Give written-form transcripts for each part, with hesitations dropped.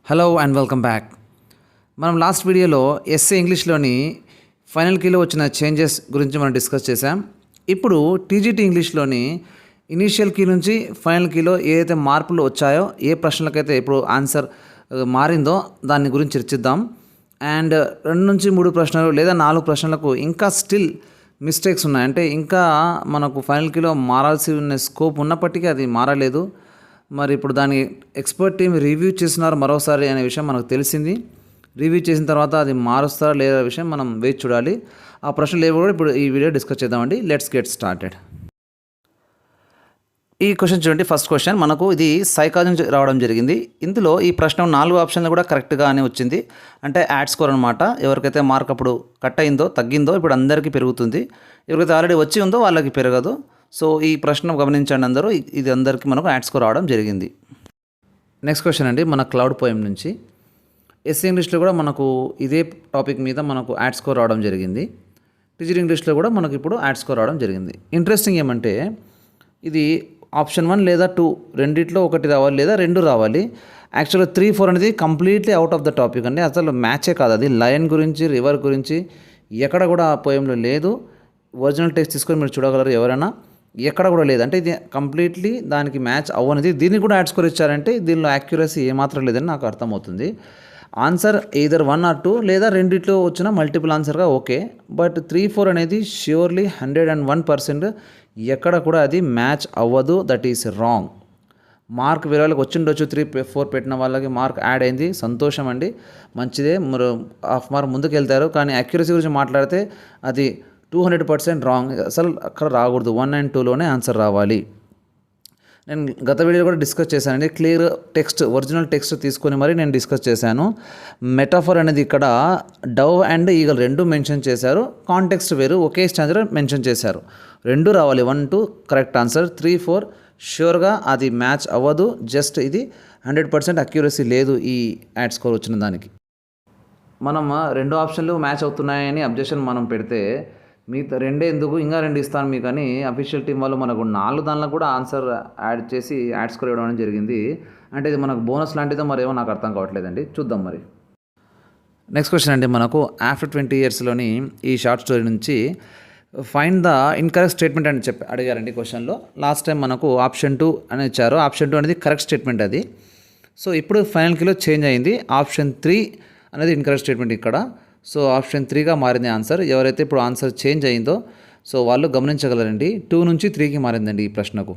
Hello and welcome back. మనం last వీడియోలో SA ఇంగ్లీష్లోని final కీలో వచ్చిన చేంజెస్ గురించి మనం డిస్కస్ చేసాం. ఇప్పుడు టీజీటీ ఇంగ్లీష్లోని ఇనీషియల్ కీ నుంచి ఫైనల్ కీలో ఏదైతే మార్పులు వచ్చాయో, ఏ ప్రశ్నలకైతే ఇప్పుడు ఆన్సర్ మారిందో దాని గురించి చర్చిద్దాం. అండ్ 2 నుంచి 3 ప్రశ్నలు లేదా 4 ప్రశ్నలకు ఇంకా స్టిల్ మిస్టేక్స్ ఉన్నాయి. అంటే ఇంకా మనకు ఫైనల్ కీలో మారాల్సి ఉన్న స్కోప్ ఉన్నప్పటికీ అది మారలేదు. మరి ఇప్పుడు దాని ఎక్స్పర్ట్ టీం రివ్యూ చేస్తున్నారు మరోసారి అనే విషయం మనకు తెలిసింది. రివ్యూ చేసిన తర్వాత అది మారుస్తారా లేదా విషయం మనం వేచి చూడాలి. ఆ ప్రశ్నలు ఏవి కూడా ఇప్పుడు ఈ వీడియో డిస్కస్ చేద్దామండి. Let's get started. ఈ క్వశ్చన్ చూడండి. ఫస్ట్ క్వశ్చన్ మనకు ఇది సైకాలజీ నుంచి రావడం జరిగింది. ఇందులో ఈ ప్రశ్న 4 ఆప్షన్లు కూడా కరెక్ట్గా అని వచ్చింది. అంటే యాడ్ స్కోర్ అనమాట. ఎవరికైతే మార్క్ అప్పుడు కట్ అయిందో తగ్గిందో ఇప్పుడు అందరికీ పెరుగుతుంది. ఎవరికైతే ఆల్రెడీ వచ్చి ఉందో వాళ్ళకి పెరగదు. సో ఈ ప్రశ్న గమనించండి అందరూ. ఇది అందరికీ మనకు యాడ్ స్కోర్ రావడం జరిగింది. నెక్స్ట్ క్వశ్చన్ అండి మన క్లౌడ్ పోయం నుంచి. ఎస్ఏ ఇంగ్లీష్లో కూడా మనకు ఇదే టాపిక్ మీద మనకు యాడ్ స్కోర్ రావడం జరిగింది. టీజీ ఇంగ్లీష్లో కూడా మనకు ఇప్పుడు యాడ్ స్కోర్ రావడం జరిగింది. ఇంట్రెస్టింగ్ ఏమంటే ఇది ఆప్షన్ 1 లేదా 2 రెండిట్లో ఒకటి రావాలి లేదా 2 రావాలి. యాక్చువల్గా 3, 4 అనేది completely out of the topic అండి. అసలు మ్యాచే కాదు. అది లయన్ గురించి రివర్ గురించి ఎక్కడ కూడా ఆ పోయంలో లేదు. ఒరిజినల్ టెక్స్ట్ తీసుకొని మీరు చూడగలరు ఎవరైనా. ఎక్కడ కూడా లేదు. అంటే ఇది కంప్లీట్లీ దానికి మ్యాచ్ అవ్వనిది. దీన్ని కూడా యాడ్ స్కోర్ ఇచ్చారంటే దీనిలో యాక్యురసీ ఏమాత్రం లేదని నాకు అర్థమవుతుంది. ఆన్సర్ ఎయిదర్ 1 or 2 లేదా రెండిట్లో వచ్చిన మల్టిపుల్ ఆన్సర్గా ఓకే. బట్ 3, 4 అనేది ష్యూర్లీ 101% ఎక్కడ కూడా అది మ్యాచ్ అవ్వదు. That is wrong. మార్క్ వేరే వాళ్ళకి వచ్చిండొచ్చు. 3, 4 పెట్టిన వాళ్ళకి మార్క్ యాడ్ అయింది. సంతోషం అండి, మంచిదే. మీరు హాఫ్ మార్క్ ముందుకు వెళ్తారు. కానీ యాక్యురసీ గురించి మాట్లాడితే అది 200% రాంగ్. అసలు అక్కడ రాకూడదు. 1 and 2లోనే ఆన్సర్ రావాలి. నేను గత వీడియో కూడా డిస్కస్ చేశానండి. క్లియర్ టెక్స్ట్, ఒరిజినల్ టెక్స్ట్ తీసుకొని మరి నేను డిస్కస్ చేశాను. మెటాఫర్ అనేది ఇక్కడ డవ్ అండ్ ఈగల్ 2 మెన్షన్ చేశారు. కాంటెక్స్ట్ వేరు, ఒకే స్టాండర్డ్ మెన్షన్ చేశారు. 2 రావాలి. 1, 2 కరెక్ట్ ఆన్సర్. 3, 4 ష్యూర్గా అది మ్యాచ్ అవ్వదు. జస్ట్ ఇది 100% అక్యురసీ లేదు ఈ యాడ్ స్కోర్ వచ్చిన దానికి. మనం 2 ఆప్షన్లు మ్యాచ్ అవుతున్నాయని అబ్జెక్షన్ మనం పెడితే మిగతా 2 ఎందుకు ఇంకా 2 ఇస్తాను మీకు అని అఫీషియల్ టీం వాళ్ళు మనకు 4 దానిలో కూడా ఆన్సర్ యాడ్ చేసి యాడ్ స్కోర్ ఇవ్వడం జరిగింది. అంటే ఇది మనకు బోనస్ లాంటిదో మరేమో నాకు అర్థం కావట్లేదండి. చూద్దాం మరి. నెక్స్ట్ క్వశ్చన్ అండి మనకు ఆఫ్టర్ 20 ఇయర్స్లోని ఈ షార్ట్ స్టోరీ నుంచి ఫైండ్ ద ఇన్కరెక్ట్ స్టేట్మెంట్ అని అడిగారండి క్వశ్చన్లో. లాస్ట్ టైం మనకు ఆప్షన్ 2 అని ఇచ్చారు. ఆప్షన్ 2 అనేది కరెక్ట్ స్టేట్మెంట్ అది. సో ఇప్పుడు ఫైనల్ కీలో చేంజ్ అయింది. ఆప్షన్ 3 అనేది ఇన్కరెక్ట్ స్టేట్మెంట్ ఇక్కడ. సో ఆప్షన్ 3గా మారింది ఆన్సర్. ఎవరైతే ఇప్పుడు ఆన్సర్ చేంజ్ అయిందో సో వాళ్ళు గమనించగలరండి. 2 నుంచి 3కి మారిందండి ఈ ప్రశ్నకు.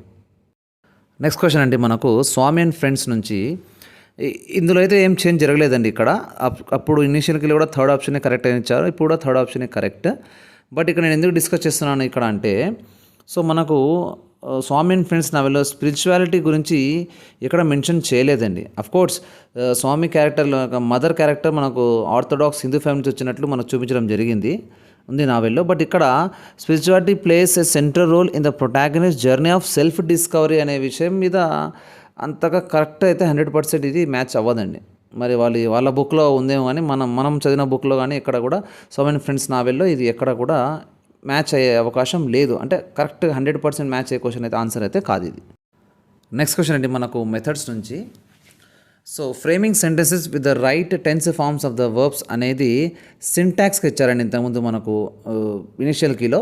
నెక్స్ట్ క్వశ్చన్ అండి మనకు స్వామి అండ్ ఫ్రెండ్స్ నుంచి. ఇందులో అయితే ఏం చేంజ్ జరగలేదండి ఇక్కడ. అప్పుడు ఇనిషియల్కి కూడా 3rd ఆప్షనే కరెక్ట్ అని ఇచ్చారు. ఇప్పుడు కూడా 3rd ఆప్షనే కరెక్ట్. బట్ ఇక్కడ నేను ఎందుకు డిస్కస్ చేస్తున్నాను ఇక్కడ అంటే సో మనకు స్వామి అండ్ ఫ్రెండ్స్ నవల్లో స్పిరిచువాలిటీ గురించి ఇక్కడ మెన్షన్ చేయలేదండి. అఫ్కోర్స్ స్వామి క్యారెక్టర్లో మదర్ క్యారెక్టర్ మనకు ఆర్థోడాక్స్ హిందూ ఫ్యామిలీకి వచ్చినట్లు మనకు చూపించడం జరిగింది ఉంది నావెల్లో. బట్ ఇక్కడ spirituality plays a central role in the protagonist journey of self discovery అనే విషయం మీద అంతగా కరెక్ట్ అయితే 100% ఇది మ్యాచ్ అవ్వదండి. మరి వాళ్ళ బుక్లో ఉందేమో కానీ మనం చదివిన బుక్లో కానీ ఎక్కడ కూడా స్వామి అండ్ ఫ్రెండ్స్ నావెల్లో ఇది ఎక్కడ కూడా మ్యాచ్ అయ్యే అవకాశం లేదు. అంటే కరెక్ట్ 100% మ్యాచ్ అయ్యే క్వశ్చన్ అయితే ఆన్సర్ అయితే కాదు ఇది. నెక్స్ట్ క్వశ్చన్ అండి మనకు మెథడ్స్ నుంచి. So framing sentences with the right tense forms of the verbs అనేది సింటాక్స్కి ఇచ్చారండి ఇంతకుముందు మనకు ఇనిషియల్ కీలో.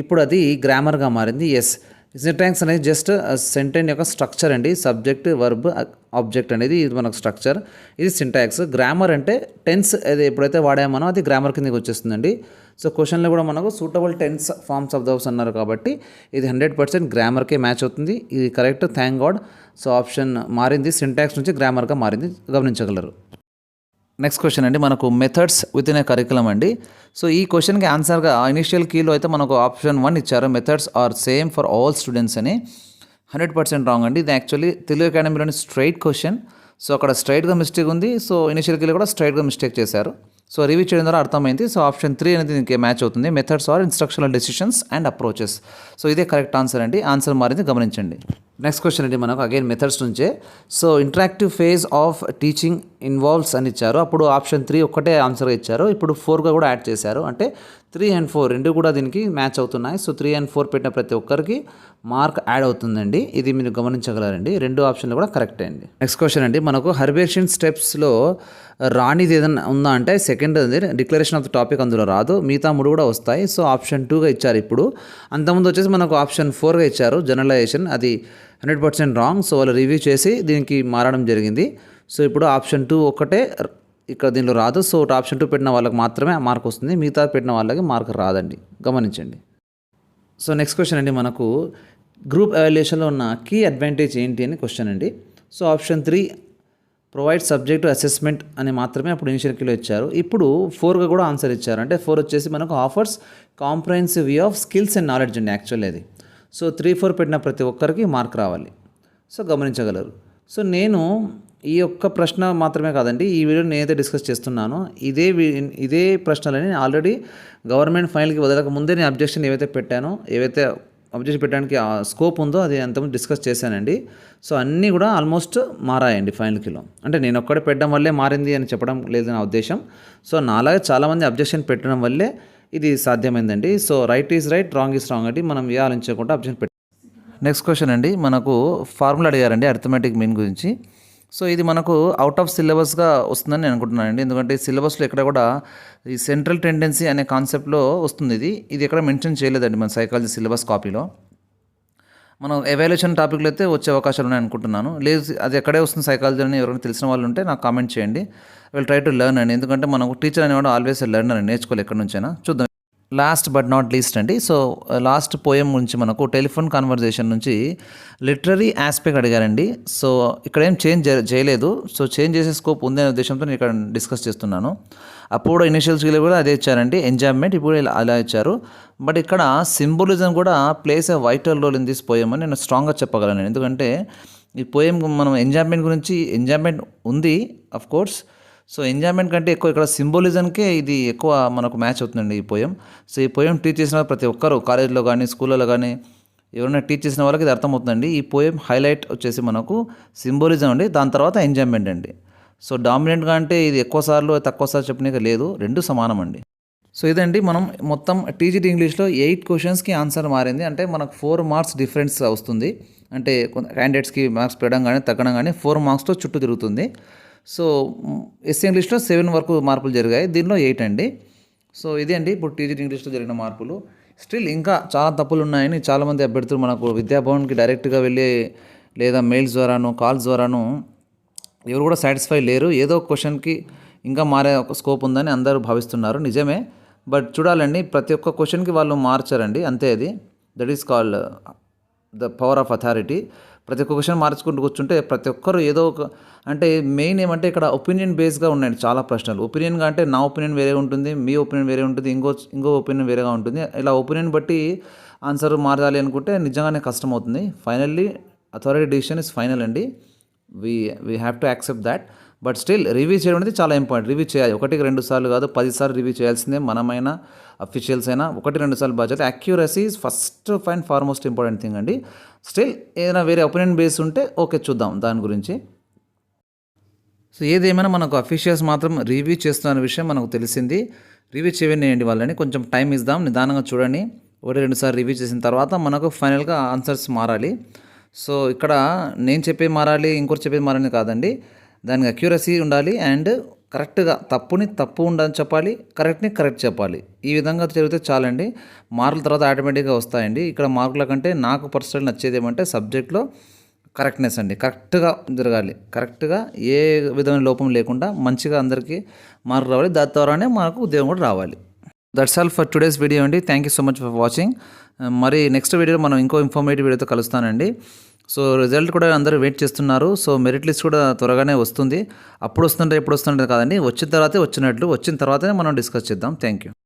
ఇప్పుడు అది గ్రామర్గా మారింది. ఎస్, సింటాక్స్ అనేది జస్ట్ సెంటెన్స్ యొక్క స్ట్రక్చర్ అండి. సబ్జెక్ట్, వర్బ్, ఆబ్జెక్ట్ అనేది ఇది మనకు స్ట్రక్చర్. ఇది సింటాక్స్. గ్రామర్ అంటే టెన్స్ అది ఎప్పుడైతే వాడామో అది గ్రామర్ కిందకి వచ్చేస్తుందండి. సో క్వశ్చన్లో కూడా మనకు suitable tense forms of verbs అన్నారు కాబట్టి ఇది 100% గ్రామర్కే మ్యాచ్ అవుతుంది. ఇది correct, thank god. So option మారింది, సింటాక్స్ నుంచి గ్రామర్గా మారింది, గమనించగలరు. నెక్స్ట్ క్వశ్చన్ అండి మనకు methods with in a curriculum అండి. సో ఈ క్వశ్చన్కి ఆన్సర్గా ఇనిషియల్ కీలో అయితే మనకు ఆప్షన్ 1 ఇచ్చారు. Methods are same for all students అని. 100% రాంగ్ అండి. ఇది యాక్చువల్లీ తెలుగు అకాడమీలోని స్ట్రైట్ క్వశ్చన్. సో అక్కడ స్ట్రైట్గా మిస్టేక్ ఉంది. సో ఇనిషియల్ కీలో కూడా స్ట్రైట్గా మిస్టేక్ చేశారు. సో రివ్యూ చేయడం ద్వారా అర్థమైంది. సో ఆప్షన్ 3 అనేది దీనికి మ్యాచ్ అవుతుంది. Methods are instructional decisions and approaches. So ఇదే కరెక్ట్ ఆన్సర్ అండి. ఆన్సర్ మారింది, గమనించండి. నెక్స్ట్ క్వశ్చన్ అండి మనకు అగైన్ మెథడ్స్ నుంచే. So interactive phase of teaching involves అని ఇచ్చారు. అప్పుడు ఆప్షన్ 3 ఒక్కటే ఆన్సర్గా ఇచ్చారు. ఇప్పుడు 4గా కూడా యాడ్ చేశారు. అంటే 3 and 4 రెండు కూడా దీనికి మ్యాచ్ అవుతున్నాయి. సో 3 and 4 పెట్టిన ప్రతి ఒక్కరికి మార్క్ యాడ్ అవుతుందండి. ఇది మీరు గమనించగలరండి. రెండు ఆప్షన్లు కూడా కరెక్టే అండి. నెక్స్ట్ క్వశ్చన్ అండి మనకు హర్బేషన్ స్టెప్స్లో రానిది ఏదైనా ఉందా అంటే second declaration of the topic అందులో రాదు. మిగతా 3 కూడా వస్తాయి. సో ఆప్షన్ 2గా ఇచ్చారు. ఇప్పుడు అంతకుముందు వచ్చేసి మనకు ఆప్షన్ 4గా ఇచ్చారు జనరలైజేషన్. అది 100% రాంగ్. సో వాళ్ళు రివ్యూ చేసి దీనికి మారడం జరిగింది. సో ఇప్పుడు ఆప్షన్ 2 ఒక్కటే ఇక్కడ దీనిలో రాదు. సో ఆప్షన్ 2 పెట్టిన వాళ్ళకి మాత్రమే మార్క్ వస్తుంది. మిగతా పెట్టిన వాళ్ళకి మార్క్ రాదండి, గమనించండి. సో నెక్స్ట్ క్వశ్చన్ అండి మనకు గ్రూప్ ఎవాల్యుయేషన్లో ఉన్న కీ అడ్వాంటేజ్ ఏంటి అని క్వశ్చన్ అండి. So option 3 provide subject assessment అని మాత్రమే అప్పుడు ఇనిషియల్ కీలో ఇచ్చారు. ఇప్పుడు 4గా కూడా ఆన్సర్ ఇచ్చారు. అంటే 4 వచ్చేసి మనకు offers comprehensive view of skills and knowledge అండి యాక్చువల్లీ అది. సో 3, 4 పెట్టిన ప్రతి ఒక్కరికి మార్క్ రావాలి. సో గమనించగలరు. సో నేను ఈ ఒక్క ప్రశ్న మాత్రమే కాదండి, ఈ వీడియో నేనైతే డిస్కస్ చేస్తున్నాను. ఇదే ప్రశ్నలని ఆల్రెడీ గవర్నమెంట్ ఫైనల్కి వదలక ముందే నేను అబ్జెక్షన్ ఏవైతే అబ్జెక్షన్ పెట్టడానికి స్కోప్ ఉందో అది అంతకుముందు డిస్కస్ చేశానండి. సో అన్నీ కూడా ఆల్మోస్ట్ మారాయండి ఫైనల్కిలో. అంటే నేను ఒక్కడే పెట్టడం వల్లే మారింది అని చెప్పడం లేదు నా ఉద్దేశం. సో నాలాగే చాలామంది అబ్జెక్షన్ పెట్టడం వల్లే ఇది సాధ్యమైందండి. So right is right, wrong is wrong అండి. మనం ఏ ఆలోచించకుండా అబ్జెక్షన్ పెట్టి. నెక్స్ట్ క్వశ్చన్ అండి మనకు ఫార్ములా అడిగారండి అరిథమెటిక్ మీన్ గురించి. సో ఇది మనకు అవుట్ ఆఫ్ సిలబస్గా వస్తుందని నేను అనుకుంటున్నానండి. ఎందుకంటే సిలబస్లో ఎక్కడ కూడా ఈ సెంట్రల్ టెండెన్సీ అనే కాన్సెప్ట్లో వస్తుంది. ఇది ఎక్కడ మెన్షన్ చేయలేదండి మన సైకాలజీ సిలబస్ కాపీలో. మనం ఎవాల్యుయేషన్ టాపిక్లో అయితే వచ్చే అవకాశాలు ఉన్నాయి అనుకుంటున్నాను. లేదు అది ఎక్కడే వస్తుంది సైకాలజీ అని ఎవరైనా తెలిసిన వాళ్ళు ఉంటే నాకు కామెంట్ చేయండి. విల్ ట్రై టు లెర్న్ అండి. ఎందుకంటే మనకు టీచర్ అనేవాడు ఆల్వేస్ లెర్నర్ అని, నేర్చుకోవాలి ఎక్కడి నుంచైనా. చూద్దాం. లాస్ట్ బట్ నాట్ లీస్ట్ అండి. సో లాస్ట్ పోయం నుంచి మనకు టెలిఫోన్ కాన్వర్జేషన్ నుంచి లిటరరీ ఆస్పెక్ట్ అడిగారండి. సో ఇక్కడ ఏం చేంజ్ చేయలేదు. సో చేంజ్ చేసే స్కోప్ ఉంది అనే ఉద్దేశంతో నేను ఇక్కడ డిస్కస్ చేస్తున్నాను. అప్పుడు ఇనిషియల్ స్కిల్ కూడా అదే ఇచ్చారండి, ఎంజాయ్మెంట్. ఇప్పుడు అలా ఇచ్చారు. బట్ ఇక్కడ సింబలిజం కూడా plays a vital role in this poem అని నేను స్ట్రాంగ్గా చెప్పగలను. ఎందుకంటే ఈ పోయం మనం ఎంజాయ్మెంట్ ఉంది అఫ్ కోర్స్. సో ఎంజాయ్మెంట్ కంటే ఎక్కువ ఇక్కడ సింబలిజంకే ఇది ఎక్కువ మనకు మ్యాచ్ అవుతుందండి ఈ పోయం. సో ఈ పోయం టీచ్ చేసిన ప్రతి ఒక్కరు కాలేజ్లో కానీ స్కూళ్ళలో కానీ ఎవరైనా టీచ్ చేసిన వాళ్ళకి ఇది అర్థమవుతుందండి. ఈ పోయం హైలైట్ వచ్చేసి మనకు సింబలిజం అండి, దాని తర్వాత ఎంజాయ్మెంట్ అండి. సో డామినెంట్గా అంటే ఇది ఎక్కువ సార్లు తక్కువ సార్లు చెప్పడానికి లేదు, రెండు సమానం అండి. సో ఇదండి మనం మొత్తం టీజీటీ ఇంగ్లీష్లో 8 క్వశ్చన్స్కి ఆన్సర్ మారింది. అంటే మనకు 4 మార్క్స్ డిఫరెన్స్ వస్తుంది. అంటే క్యాండిడేట్స్కి మార్క్స్ పెరగడం కానీ తగ్గడం కానీ 4 మార్క్స్తో చుట్టూ తిరుగుతుంది. సో ఎస్సీ ఇంగ్లీష్లో 7 వరకు మార్పులు జరిగాయి, దీనిలో 8 అండి. సో ఇదే అండి ఇప్పుడు టీజీటీ ఇంగ్లీష్లో జరిగిన మార్పులు. స్టిల్ ఇంకా చాలా తప్పులు ఉన్నాయని చాలామంది అభ్యర్థులు మనకు విద్యాభవన్కి డైరెక్ట్గా వెళ్ళి లేదా మెయిల్స్ ద్వారాను కాల్స్ ద్వారాను ఎవరు కూడా సాటిస్ఫై లేరు. ఏదో క్వశ్చన్కి ఇంకా మారే ఒక స్కోప్ ఉందని అందరూ భావిస్తున్నారు, నిజమే. బట్ చూడాలండి, ప్రతి ఒక్క క్వశ్చన్కి వాళ్ళు మార్చారండి, అంతే. అది that is called the power of authority. ప్రతి ఒక్క క్వశ్చన్ మార్చుకుంటూ కూర్చుంటే ప్రతి ఒక్కరు ఏదో ఒక, అంటే మెయిన్ ఏమంటే ఇక్కడ ఒపీనియన్ బేస్గా ఉన్నాయండి చాలా ప్రశ్నలు. ఒపీనియన్గా అంటే నా ఒపీనియన్ వేరే ఉంటుంది, మీ ఒపీనియన్ వేరే ఉంటుంది, ఇంకో ఒపీనియన్ వేరేగా ఉంటుంది. ఇలా ఒపీనియన్ బట్టి ఆన్సర్ మారాలి అనుకుంటే నిజంగానే కష్టం అవుతుంది. Finally authority decision is final అండి. We have to accept that. But still review చేయడం అనేది చాలా ఇంపార్టెంట్. రివ్యూ చేయాలి, 1-2 సార్లు కాదు, 10 సార్లు రివ్యూ చేయాల్సిందే. మనమైనా అఫీషియల్స్ అయినా 1-2 సార్లు బాధ్యత. Accuracy is first and foremost important thing అండి. స్టిల్ ఏదైనా వేరే ఒపీనియన్ బేస్ ఉంటే ఓకే, చూద్దాం దాని గురించి. సో ఏదేమైనా మనకు అఫీషియల్స్ మాత్రం రివ్యూ చేస్తున్న విషయం మనకు తెలిసింది. రివ్యూ చేయండి వాళ్ళని, కొంచెం టైం ఇద్దాం, నిదానంగా చూడండి. 1-2 సార్లు రివ్యూ చేసిన తర్వాత మనకు ఫైనల్గా ఆన్సర్స్ మారాలి. సో ఇక్కడ నేను చెప్పేది మారాలి, ఇంకోటి చెప్పేది మారాలి కాదండి. దానికి అక్యూరసీ ఉండాలి అండ్ కరెక్ట్గా తప్పుని తప్పు ఉండాలని చెప్పాలి, కరెక్ట్ని కరెక్ట్ చెప్పాలి. ఈ విధంగా జరిగితే చాలండి, మార్కుల తర్వాత ఆటోమేటిక్గా వస్తాయండి. ఇక్కడ మార్కుల కంటే నాకు పర్సనల్ నచ్చేది ఏమంటే సబ్జెక్ట్లో కరెక్ట్నెస్ అండి. కరెక్ట్గా జరగాలి, కరెక్ట్గా ఏ విధమైన లోపం లేకుండా మంచిగా అందరికీ మార్కులు రావాలి. దాని ద్వారానే మనకు ఉద్యోగం కూడా రావాలి. That's all for today's video అండి. Thank you so much for watching. మరి నెక్స్ట్ వీడియోలో మనం ఇంకో ఇన్ఫర్మేటివ్ వీడియోతో కలుస్తానండి. సో రిజల్ట్ కూడా అందరూ వెయిట్ చేస్తున్నారు. సో మెరిట్ లిస్ట్ కూడా త్వరగానే వస్తుంది. అప్పుడు వస్తుంటే ఎప్పుడు వస్తుంటే కాదండి, వచ్చిన తర్వాతే వచ్చినట్లు, వచ్చిన తర్వాతనే మనం డిస్కస్ చేద్దాం. Thank you.